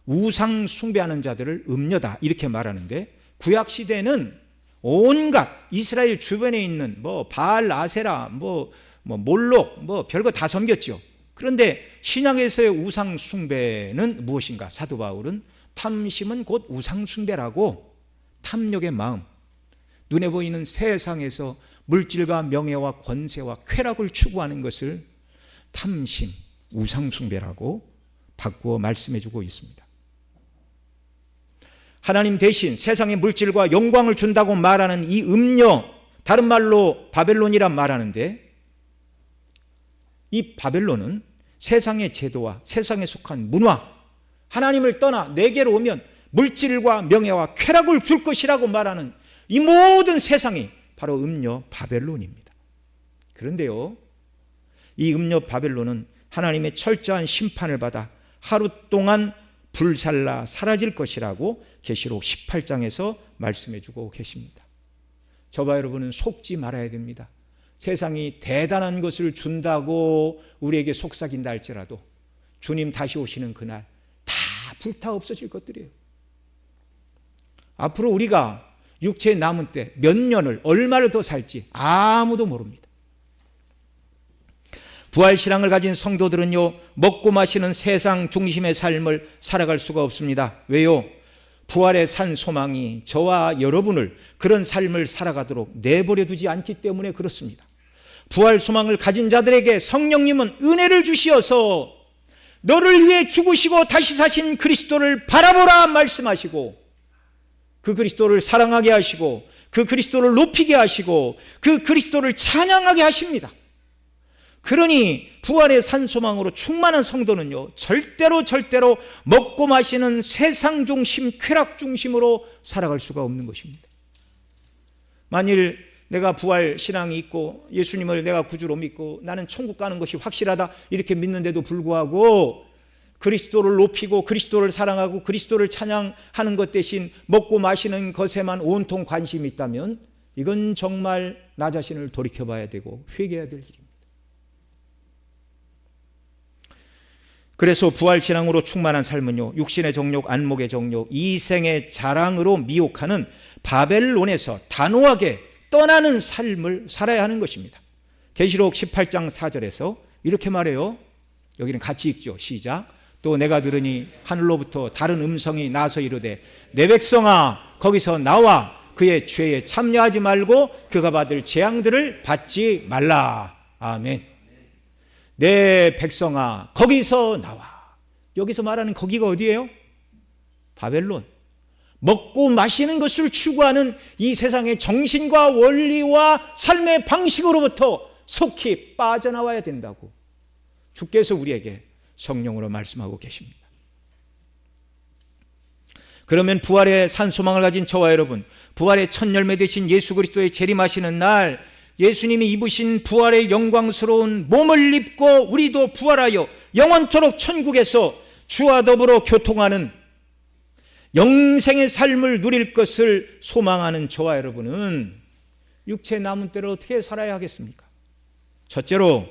A: 우상 숭배하는 자들을 음녀다 이렇게 말하는데, 구약 시대는 온갖 이스라엘 주변에 있는 바알, 아세라, 몰록, 별거 다 섬겼죠. 그런데 신약에서의 우상 숭배는 무엇인가? 사도 바울은 탐심은 곧 우상 숭배라고, 탐욕의 마음, 눈에 보이는 세상에서 물질과 명예와 권세와 쾌락을 추구하는 것을 탐심, 우상 숭배라고 바꾸어 말씀해 주고 있습니다. 하나님 대신 세상의 물질과 영광을 준다고 말하는 이 음녀, 다른 말로 바벨론이란 말하는데, 이 바벨론은 세상의 제도와 세상에 속한 문화, 하나님을 떠나 내게로 오면 물질과 명예와 쾌락을 줄 것이라고 말하는 이 모든 세상이 바로 음녀 바벨론입니다. 그런데요, 이 음녀 바벨론은 하나님의 철저한 심판을 받아 하루 동안 불살라 사라질 것이라고 계시록 18장에서 말씀해 주고 계십니다. 저와 여러분은 속지 말아야 됩니다. 세상이 대단한 것을 준다고 우리에게 속삭인다 할지라도 주님 다시 오시는 그날 다 불타 없어질 것들이에요. 앞으로 우리가 육체에 남은 때 몇 년을, 얼마를 더 살지 아무도 모릅니다. 부활신앙을 가진 성도들은요, 먹고 마시는 세상 중심의 삶을 살아갈 수가 없습니다. 왜요? 부활의 산 소망이 저와 여러분을 그런 삶을 살아가도록 내버려 두지 않기 때문에 그렇습니다. 부활 소망을 가진 자들에게 성령님은 은혜를 주시어서 너를 위해 죽으시고 다시 사신 그리스도를 바라보라 말씀하시고, 그 그리스도를 사랑하게 하시고 그 그리스도를 높이게 하시고 그 그리스도를 찬양하게 하십니다. 그러니 부활의 산 소망으로 충만한 성도는요, 절대로 먹고 마시는 세상 중심, 쾌락 중심으로 살아갈 수가 없는 것입니다. 만일 내가 부활 신앙이 있고 예수님을 내가 구주로 믿고 나는 천국 가는 것이 확실하다 이렇게 믿는데도 불구하고 그리스도를 높이고 그리스도를 사랑하고 그리스도를 찬양하는 것 대신 먹고 마시는 것에만 온통 관심이 있다면 이건 정말 나 자신을 돌이켜봐야 되고 회개해야 될 일입니다. 그래서 부활신앙으로 충만한 삶은요, 육신의 정욕, 안목의 정욕, 이생의 자랑으로 미혹하는 바벨론에서 단호하게 떠나는 삶을 살아야 하는 것입니다. 계시록 18장 4절에서 이렇게 말해요. 여기는 같이 읽죠. 시작. 또 내가 들으니 하늘로부터 다른 음성이 나서 이르되 내 백성아 거기서 나와 그의 죄에 참여하지 말고 그가 받을 재앙들을 받지 말라. 아멘. 내 백성아, 거기서 나와. 여기서 말하는 거기가 어디예요? 바벨론. 먹고 마시는 것을 추구하는 이 세상의 정신과 원리와 삶의 방식으로부터 속히 빠져나와야 된다고 주께서 우리에게 성령으로 말씀하고 계십니다. 그러면 부활의 산 소망을 가진 저와 여러분, 부활의 첫 열매 되신 예수 그리스도의 재림하시는 날, 예수님이 입으신 부활의 영광스러운 몸을 입고 우리도 부활하여 영원토록 천국에서 주와 더불어 교통하는 영생의 삶을 누릴 것을 소망하는 저와 여러분은 육체 남은 때를 어떻게 살아야 하겠습니까? 첫째로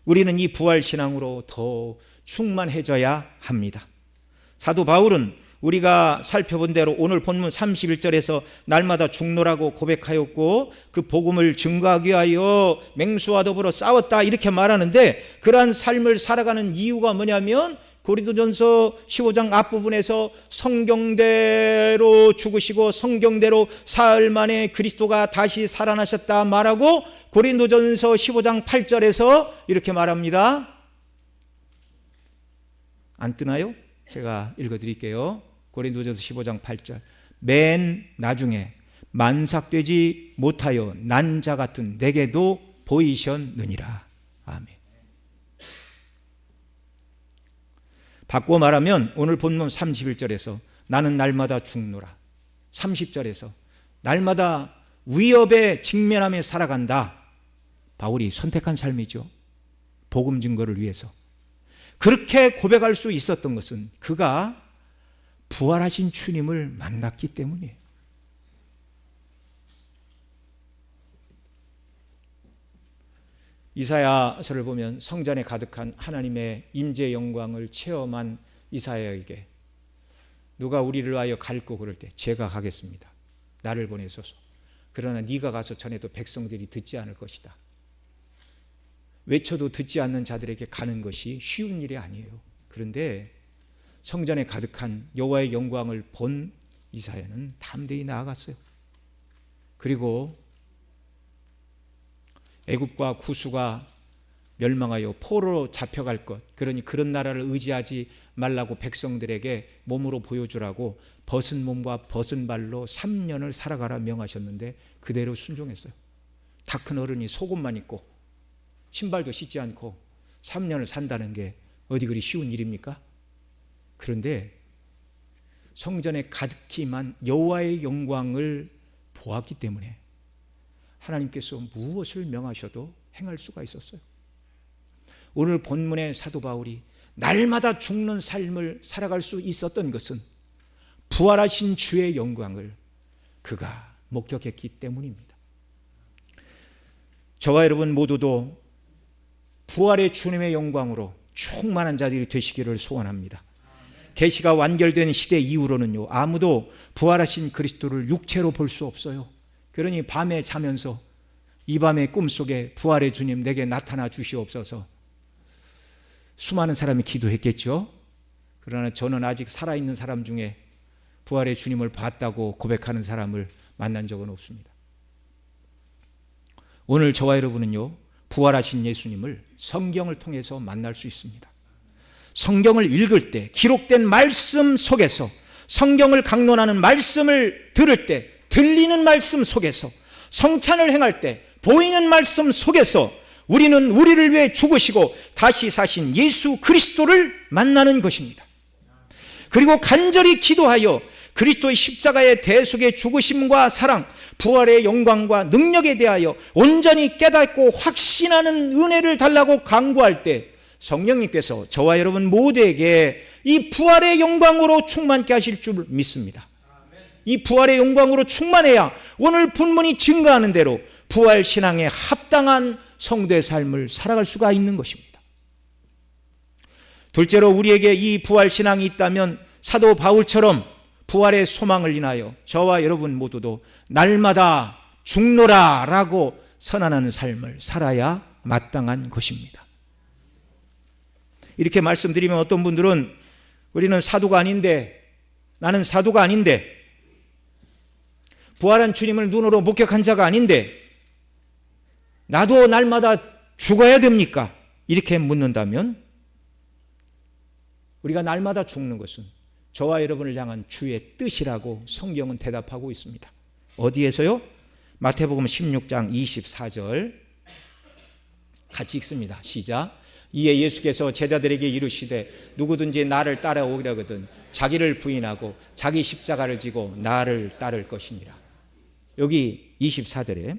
A: 우리는 이 부활신앙으로 더 충만해져야 합니다. 사도 바울은 우리가 살펴본 대로 오늘 본문 31절에서 날마다 죽노라고 고백하였고 그 복음을 증거하기 위하여 맹수와 더불어 싸웠다 이렇게 말하는데, 그러한 삶을 살아가는 이유가 뭐냐면 고린도전서 15장 앞부분에서 성경대로 죽으시고 성경대로 사흘 만에 그리스도가 다시 살아나셨다 말하고, 고린도전서 15장 8절에서 이렇게 말합니다. 안 뜨나요? 제가 읽어드릴게요. 고린도전서 15장 8절. 맨 나중에 만삭되지 못하여 난 자 같은 내게도 보이셨느니라. 아멘. 바꿔 말하면 오늘 본문 31절에서 나는 날마다 죽노라, 30절에서 날마다 위협에 직면하며 살아간다. 바울이 선택한 삶이죠. 복음 증거를 위해서. 그렇게 고백할 수 있었던 것은 그가 부활하신 주님을 만났기 때문이에요. 이사야서를 보면 성전에 가득한 하나님의 임재의 영광을 체험한 이사야에게 누가 우리를 위하여 갈고 그럴 때 제가 가겠습니다. 나를 보내소서. 그러나 네가 가서 전해도 백성들이 듣지 않을 것이다. 외쳐도 듣지 않는 자들에게 가는 것이 쉬운 일이 아니에요. 그런데 성전에 가득한 여호와의 영광을 본 이사야는 담대히 나아갔어요. 그리고 애굽과 구수가 멸망하여 포로로 잡혀갈 것, 그러니 그런 나라를 의지하지 말라고 백성들에게 몸으로 보여주라고 벗은 몸과 벗은 발로 3년을 살아가라 명하셨는데 그대로 순종했어요. 다 큰 어른이 속옷만 입고 신발도 신지 않고 3년을 산다는 게 어디 그리 쉬운 일입니까? 그런데 성전에 가득히만 여호와의 영광을 보았기 때문에 하나님께서 무엇을 명하셔도 행할 수가 있었어요. 오늘 본문의 사도 바울이 날마다 죽는 삶을 살아갈 수 있었던 것은 부활하신 주의 영광을 그가 목격했기 때문입니다. 저와 여러분 모두도 부활의 주님의 영광으로 충만한 자들이 되시기를 소원합니다. 계시가 완결된 시대 이후로는요, 아무도 부활하신 그리스도를 육체로 볼 수 없어요. 그러니 밤에 자면서 이 밤의 꿈속에 부활의 주님 내게 나타나 주시옵소서 수많은 사람이 기도했겠죠. 그러나 저는 아직 살아있는 사람 중에 부활의 주님을 봤다고 고백하는 사람을 만난 적은 없습니다. 오늘 저와 여러분은요, 부활하신 예수님을 성경을 통해서 만날 수 있습니다. 성경을 읽을 때, 기록된 말씀 속에서, 성경을 강론하는 말씀을 들을 때, 들리는 말씀 속에서, 성찬을 행할 때 보이는 말씀 속에서 우리는 우리를 위해 죽으시고 다시 사신 예수 그리스도를 만나는 것입니다. 그리고 간절히 기도하여 그리스도의 십자가의 대속의 죽으심과 사랑, 부활의 영광과 능력에 대하여 온전히 깨닫고 확신하는 은혜를 달라고 간구할 때 성령님께서 저와 여러분 모두에게 이 부활의 영광으로 충만케 하실 줄 믿습니다. 이 부활의 영광으로 충만해야 오늘 본문이 증거하는 대로 부활 신앙에 합당한 성도의 삶을 살아갈 수가 있는 것입니다. 둘째로 우리에게 이 부활 신앙이 있다면 사도 바울처럼 부활의 소망을 인하여 저와 여러분 모두도 날마다 죽노라 라고 선언하는 삶을 살아야 마땅한 것입니다. 이렇게 말씀드리면 어떤 분들은 우리는 사도가 아닌데, 나는 사도가 아닌데 부활한 주님을 눈으로 목격한 자가 아닌데 나도 날마다 죽어야 됩니까? 이렇게 묻는다면 우리가 날마다 죽는 것은 저와 여러분을 향한 주의 뜻이라고 성경은 대답하고 있습니다. 어디에서요? 마태복음 16장 24절 같이 읽습니다. 시작. 이에 예수께서 제자들에게 이르시되 누구든지 나를 따라오려거든 자기를 부인하고 자기 십자가를 지고 나를 따를 것이니라. 여기 24절에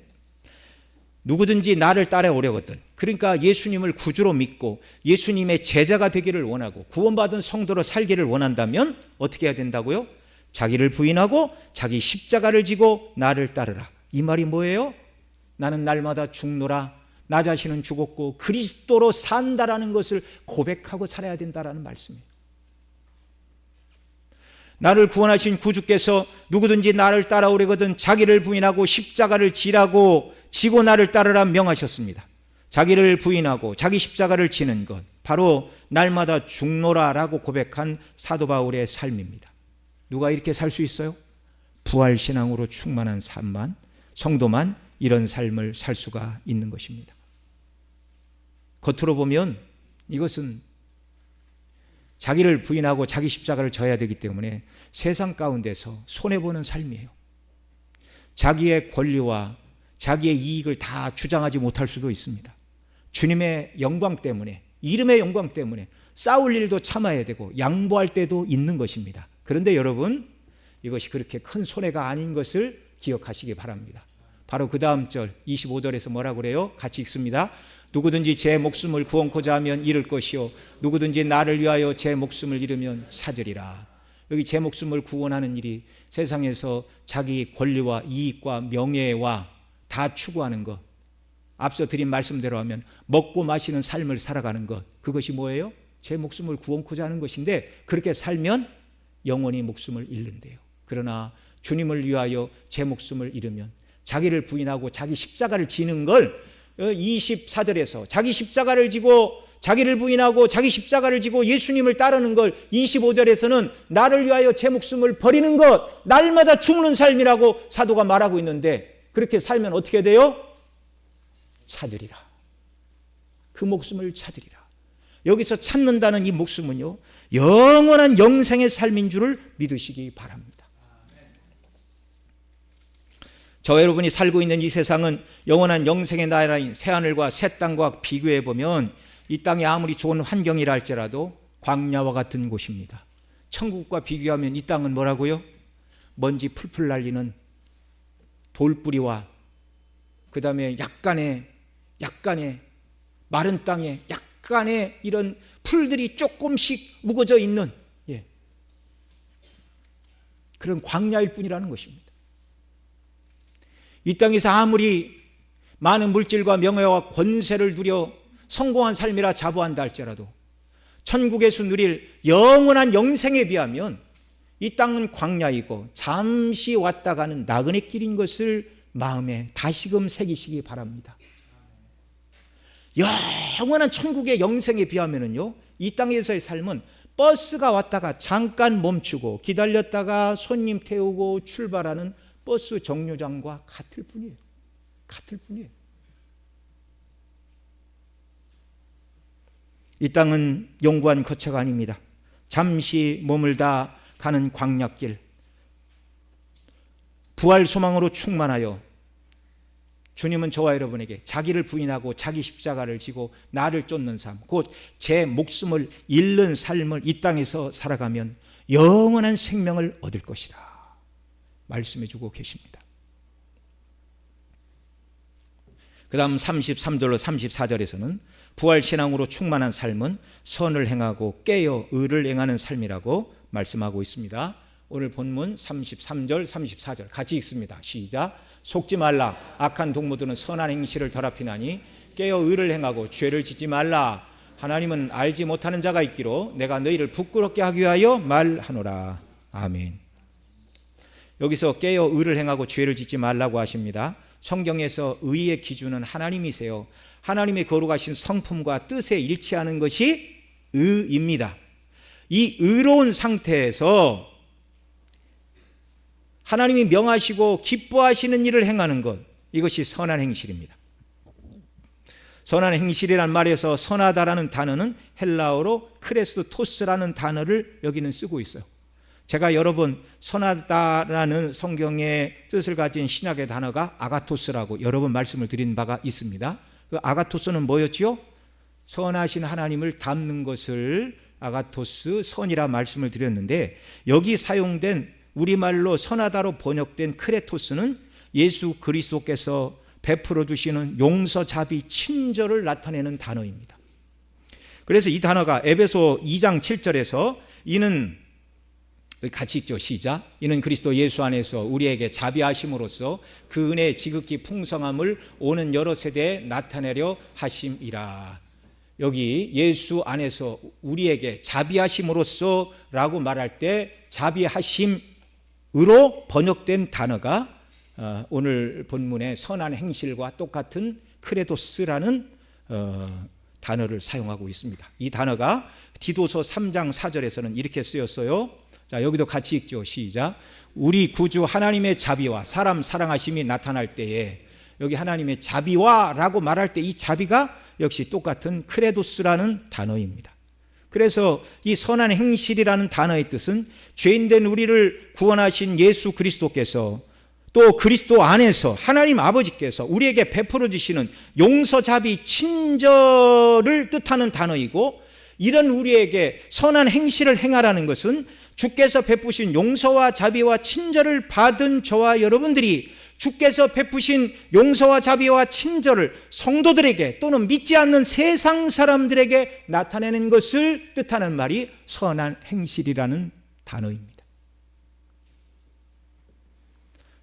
A: 누구든지 나를 따라오려거든, 그러니까 예수님을 구주로 믿고 예수님의 제자가 되기를 원하고 구원받은 성도로 살기를 원한다면 어떻게 해야 된다고요? 자기를 부인하고 자기 십자가를 지고 나를 따르라. 이 말이 뭐예요? 나는 날마다 죽노라. 나 자신은 죽었고 그리스도로 산다라는 것을 고백하고 살아야 된다라는 말씀이에요. 나를 구원하신 구주께서 누구든지 나를 따라오려거든 자기를 부인하고 십자가를 지고 나를 따르라 명하셨습니다. 자기를 부인하고 자기 십자가를 지는 것, 바로 날마다 죽노라라고 고백한 사도 바울의 삶입니다. 누가 이렇게 살 수 있어요? 부활신앙으로 충만한 삶만, 성도만 이런 삶을 살 수가 있는 것입니다. 겉으로 보면 이것은 자기를 부인하고 자기 십자가를 져야 되기 때문에 세상 가운데서 손해보는 삶이에요. 자기의 권리와 자기의 이익을 다 주장하지 못할 수도 있습니다. 주님의 영광 때문에, 이름의 영광 때문에 싸울 일도 참아야 되고 양보할 때도 있는 것입니다. 그런데 여러분, 이것이 그렇게 큰 손해가 아닌 것을 기억하시기 바랍니다. 바로 그 다음 절 25절에서 뭐라고 그래요? 같이 읽습니다. 누구든지 제 목숨을 구원코자 하면 잃을 것이요 누구든지 나를 위하여 제 목숨을 잃으면 찾으리라. 여기 제 목숨을 구원하는 일이 세상에서 자기 권리와 이익과 명예와 다 추구하는 것, 앞서 드린 말씀대로 하면 먹고 마시는 삶을 살아가는 것, 그것이 뭐예요? 제 목숨을 구원코자 하는 것인데 그렇게 살면 영원히 목숨을 잃는데요. 그러나 주님을 위하여 제 목숨을 잃으면, 자기를 부인하고 자기 십자가를 지는 걸 24절에서 자기 십자가를 지고 자기를 부인하고 자기 십자가를 지고 예수님을 따르는 걸 25절에서는 나를 위하여 제 목숨을 버리는 것, 날마다 죽는 삶이라고 사도가 말하고 있는데, 그렇게 살면 어떻게 돼요? 찾으리라. 그 목숨을 찾으리라. 여기서 찾는다는 이 목숨은요, 영원한 영생의 삶인 줄을 믿으시기 바랍니다. 저 여러분이 살고 있는 이 세상은 영원한 영생의 나라인 새하늘과 새 땅과 비교해 보면 이 땅이 아무리 좋은 환경이라 할지라도 광야와 같은 곳입니다. 천국과 비교하면 이 땅은 뭐라고요? 먼지 풀풀 날리는 돌뿌리와 그 다음에 약간의 마른 땅에 약간의 이런 풀들이 조금씩 묵어져 있는 그런 광야일 뿐이라는 것입니다. 이 땅에서 아무리 많은 물질과 명예와 권세를 누려 성공한 삶이라 자부한다 할지라도 천국에서 누릴 영원한 영생에 비하면 이 땅은 광야이고 잠시 왔다 가는 나그네 길인 것을 마음에 다시금 새기시기 바랍니다. 영원한 천국의 영생에 비하면은요, 이 땅에서의 삶은 버스가 왔다가 잠깐 멈추고 기다렸다가 손님 태우고 출발하는 버스 정류장과 같을 뿐이에요. 이 땅은 영구한 거처가 아닙니다. 잠시 머물다 가는 광야길, 부활 소망으로 충만하여 주님은 저와 여러분에게 자기를 부인하고 자기 십자가를 지고 나를 쫓는 삶, 곧 제 목숨을 잃는 삶을 이 땅에서 살아가면 영원한 생명을 얻을 것이라 말씀해 주고 계십니다. 그 다음 33절로 34절에서는 부활신앙으로 충만한 삶은 선을 행하고 깨어 의를 행하는 삶이라고 말씀하고 있습니다. 오늘 본문 33절 34절 같이 읽습니다. 시작. 속지 말라. 악한 동무들은 선한 행실을 더럽히나니 깨어 의를 행하고 죄를 짓지 말라. 하나님은 알지 못하는 자가 있기로 내가 너희를 부끄럽게 하기 위하여 말하노라. 아멘. 여기서 깨어 의를 행하고 죄를 짓지 말라고 하십니다. 성경에서 의의 기준은 하나님이세요. 하나님의 거룩하신 성품과 뜻에 일치하는 것이 의입니다. 이 의로운 상태에서 하나님이 명하시고 기뻐하시는 일을 행하는 것, 이것이 선한 행실입니다. 선한 행실이란 말에서 선하다라는 단어는 헬라어로 크레스토스라는 단어를 여기는 쓰고 있어요. 제가 여러 번 선하다라는 성경의 뜻을 가진 신약의 단어가 아가토스라고 여러 번 말씀을 드린 바가 있습니다. 그 아가토스는 뭐였지요? 선하신 하나님을 닮는 것을 아가토스, 선이라 말씀을 드렸는데, 여기 사용된 우리말로 선하다로 번역된 크레토스는 예수 그리스도께서 베풀어 주시는 용서, 자비, 친절을 나타내는 단어입니다. 그래서 이 단어가 에베소 2장 7절에서 이는, 같이 읽죠. 시작. 이는 그리스도 예수 안에서 우리에게 자비하심으로써 그 은혜의 지극히 풍성함을 오는 여러 세대에 나타내려 하심이라. 여기 예수 안에서 우리에게 자비하심으로써 라고 말할 때 자비하심으로 번역된 단어가 오늘 본문의 선한 행실과 똑같은 크레도스라는 단어를 사용하고 있습니다. 이 단어가 디도서 3장 4절에서는 이렇게 쓰였어요. 자, 여기도 같이 읽죠. 시작. 우리 구주 하나님의 자비와 사람 사랑하심이 나타날 때에, 여기 하나님의 자비와 라고 말할 때 이 자비가 역시 똑같은 크레도스라는 단어입니다. 그래서 이 선한 행실이라는 단어의 뜻은 죄인된 우리를 구원하신 예수 그리스도께서, 또 그리스도 안에서 하나님 아버지께서 우리에게 베풀어 주시는 용서, 자비, 친절을 뜻하는 단어이고, 이런 우리에게 선한 행실을 행하라는 것은 주께서 베푸신 용서와 자비와 친절을 받은 저와 여러분들이 주께서 베푸신 용서와 자비와 친절을 성도들에게 또는 믿지 않는 세상 사람들에게 나타내는 것을 뜻하는 말이 선한 행실이라는 단어입니다.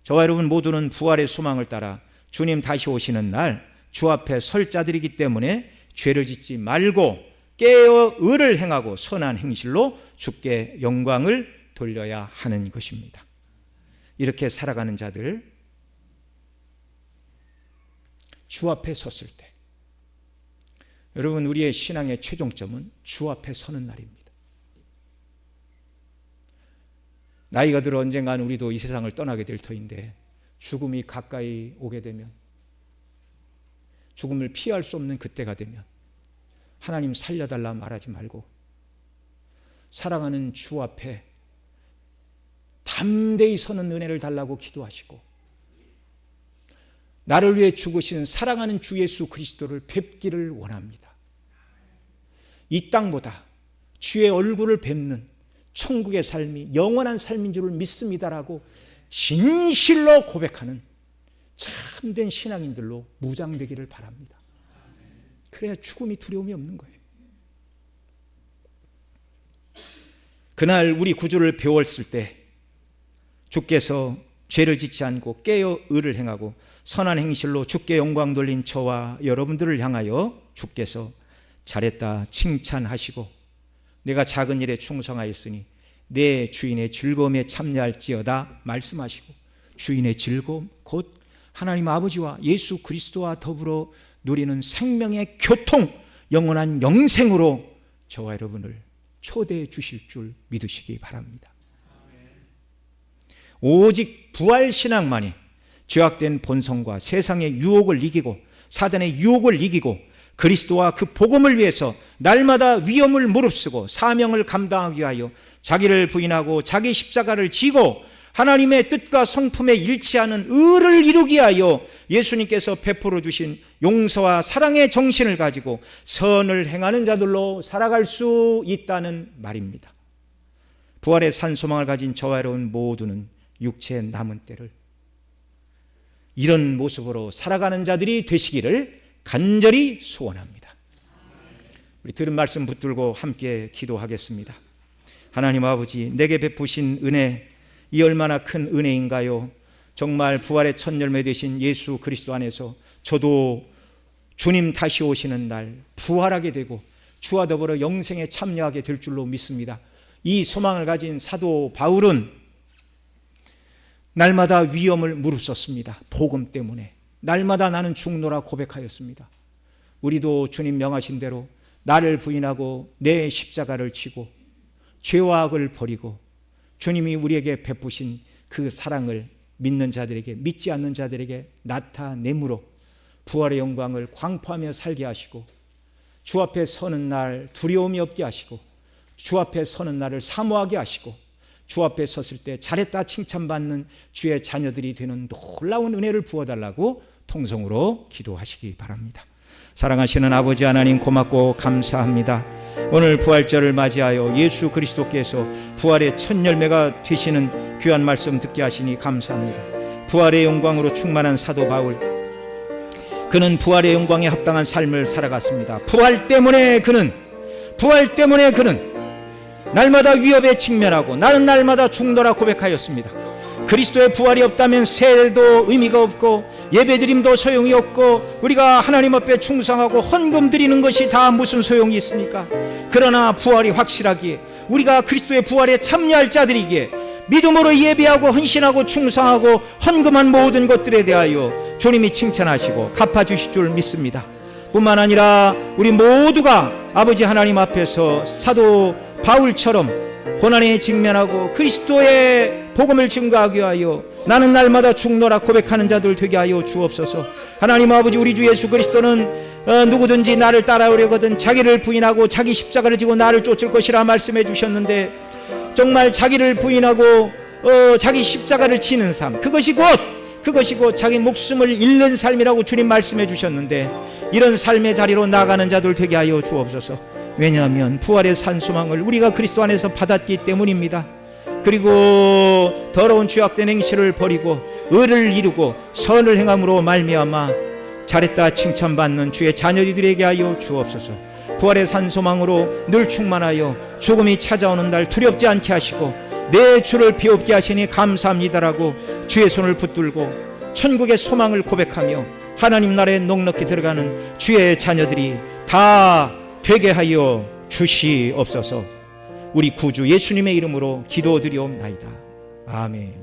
A: 저와 여러분 모두는 부활의 소망을 따라 주님 다시 오시는 날 주 앞에 설 자들이기 때문에 죄를 짓지 말고 깨어 의를 행하고 선한 행실로 주께 영광을 돌려야 하는 것입니다. 이렇게 살아가는 자들, 주 앞에 섰을 때, 여러분 우리의 신앙의 최종점은 주 앞에 서는 날입니다. 나이가 들어 언젠간 우리도 이 세상을 떠나게 될 터인데, 죽음이 가까이 오게 되면, 죽음을 피할 수 없는 그때가 되면 하나님 살려달라 말하지 말고 사랑하는 주 앞에 담대히 서는 은혜를 달라고 기도하시고, 나를 위해 죽으신 사랑하는 주 예수 그리스도를 뵙기를 원합니다. 이 땅보다 주의 얼굴을 뵙는 천국의 삶이 영원한 삶인 줄을 믿습니다라고 진실로 고백하는 참된 신앙인들로 무장되기를 바랍니다. 그래야 죽음이 두려움이 없는 거예요. 그날 우리 구주를 배웠을 때 주께서 죄를 짓지 않고 깨어 의를 행하고 선한 행실로 주께 영광 돌린 저와 여러분들을 향하여 주께서 잘했다 칭찬하시고, 내가 작은 일에 충성하였으니 내 주인의 즐거움에 참여할지어다 말씀하시고, 주인의 즐거움 곧 하나님 아버지와 예수 그리스도와 더불어 누리는 생명의 교통, 영원한 영생으로 저와 여러분을 초대해 주실 줄 믿으시기 바랍니다. 오직 부활신앙만이 죄악된 본성과 세상의 유혹을 이기고 사단의 유혹을 이기고 그리스도와 그 복음을 위해서 날마다 위험을 무릅쓰고 사명을 감당하기 위하여 자기를 부인하고 자기 십자가를 지고 하나님의 뜻과 성품에 일치하는 의를 이루기 위하여 예수님께서 베풀어 주신 용서와 사랑의 정신을 가지고 선을 행하는 자들로 살아갈 수 있다는 말입니다. 부활의 산 소망을 가진 저와 여러분 모두는 육체의 남은 때를 이런 모습으로 살아가는 자들이 되시기를 간절히 소원합니다. 우리 들은 말씀 붙들고 함께 기도하겠습니다. 하나님 아버지, 내게 베푸신 은혜, 이 얼마나 큰 은혜인가요? 정말 부활의 첫 열매 되신 예수 그리스도 안에서 저도 주님 다시 오시는 날 부활하게 되고 주와 더불어 영생에 참여하게 될 줄로 믿습니다. 이 소망을 가진 사도 바울은 날마다 위험을 무릅썼습니다. 복음 때문에 날마다 나는 죽노라 고백하였습니다. 우리도 주님 명하신 대로 나를 부인하고 내 십자가를 지고 죄와 악을 버리고 주님이 우리에게 베푸신 그 사랑을 믿는 자들에게, 믿지 않는 자들에게 나타내므로 부활의 영광을 광포하며 살게 하시고, 주 앞에 서는 날 두려움이 없게 하시고, 주 앞에 서는 날을 사모하게 하시고, 주 앞에 섰을 때 잘했다 칭찬받는 주의 자녀들이 되는 놀라운 은혜를 부어달라고 통성으로 기도하시기 바랍니다. 사랑하시는 아버지 하나님, 고맙고 감사합니다. 오늘 부활절을 맞이하여 예수 그리스도께서 부활의 첫 열매가 되시는 귀한 말씀 듣게 하시니 감사합니다. 부활의 영광으로 충만한 사도 바울, 그는 부활의 영광에 합당한 삶을 살아갔습니다. 부활 때문에 그는 날마다 위협에 직면하고 나는 날마다 죽노라 고백하였습니다. 그리스도의 부활이 없다면 세례도 의미가 없고 예배드림도 소용이 없고 우리가 하나님 앞에 충성하고 헌금 드리는 것이 다 무슨 소용이 있습니까? 그러나 부활이 확실하기에, 우리가 그리스도의 부활에 참여할 자들이기에 믿음으로 예배하고 헌신하고 충성하고 헌금한 모든 것들에 대하여 주님이 칭찬하시고 갚아주실 줄 믿습니다. 뿐만 아니라 우리 모두가 아버지 하나님 앞에서 사도 바울처럼 고난에 직면하고 그리스도의 복음을 증거하기 위하여 나는 날마다 죽노라 고백하는 자들 되게 하여 주옵소서. 하나님 아버지, 우리 주 예수 그리스도는 누구든지 나를 따라오려거든 자기를 부인하고 자기 십자가를 지고 나를 쫓을 것이라 말씀해 주셨는데, 정말 자기를 부인하고 자기 십자가를 지는 삶, 그것이 곧 자기 목숨을 잃는 삶이라고 주님 말씀해 주셨는데, 이런 삶의 자리로 나가는 자들 되게 하여 주옵소서. 왜냐하면 부활의 산소망을 우리가 그리스도 안에서 받았기 때문입니다. 그리고 더러운 죄악된 행실을 버리고 의를 이루고 선을 행함으로 말미암아 잘했다 칭찬받는 주의 자녀들에게 하여 주옵소서. 부활의 산소망으로 늘 충만하여 죽음이 찾아오는 날 두렵지 않게 하시고 내 주를 비옵게 하시니 감사합니다라고 주의 손을 붙들고 천국의 소망을 고백하며 하나님 나라에 넉넉히 들어가는 주의 자녀들이 다 되게 하여 주시옵소서. 우리 구주 예수님의 이름으로 기도드리옵나이다. 아멘.